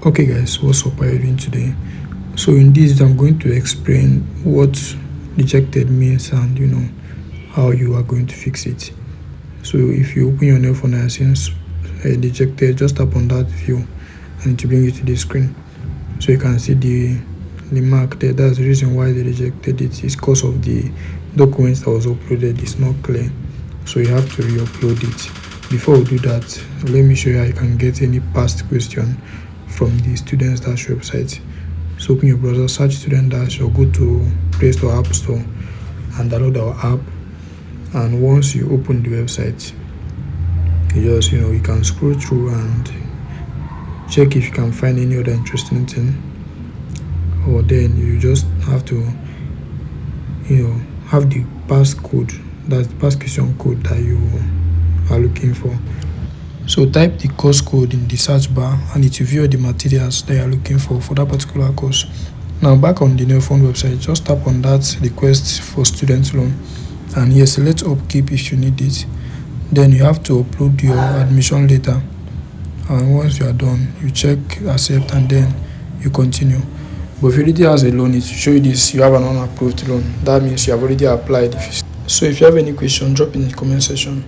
Okay guys, what's up? How are you doing today? So in this I'm going to explain what rejected means and how you are going to fix it. So if you open your NELFUND and since rejected, just tap on that view and it will bring you to the screen. So you can see the mark there. That's the reason why they rejected it. It's because of the documents that was uploaded is not clear, so you have to re-upload it. Before we do that, let me show you how you can get any past question from the Studentsdash website. So open your browser, search Studentsdash, or go to Play Store, App Store, and download our app. And once you open the website, you just you can scroll through and check if you can find any other interesting thing, or then you just have to have the pass code, that's the pass question code that you are looking for. So type the course code in the search bar and it will view the materials that you are looking for that particular course. Now back on the NELFUND website, just tap on that request for student loan and here select upkeep if you need it. Then you have to upload your admission letter, and once you are done, you check accept and then you continue. But if you already has a loan, it will show you this: you have an unapproved loan. That means you have already applied. So if you have any question, drop in the comment section.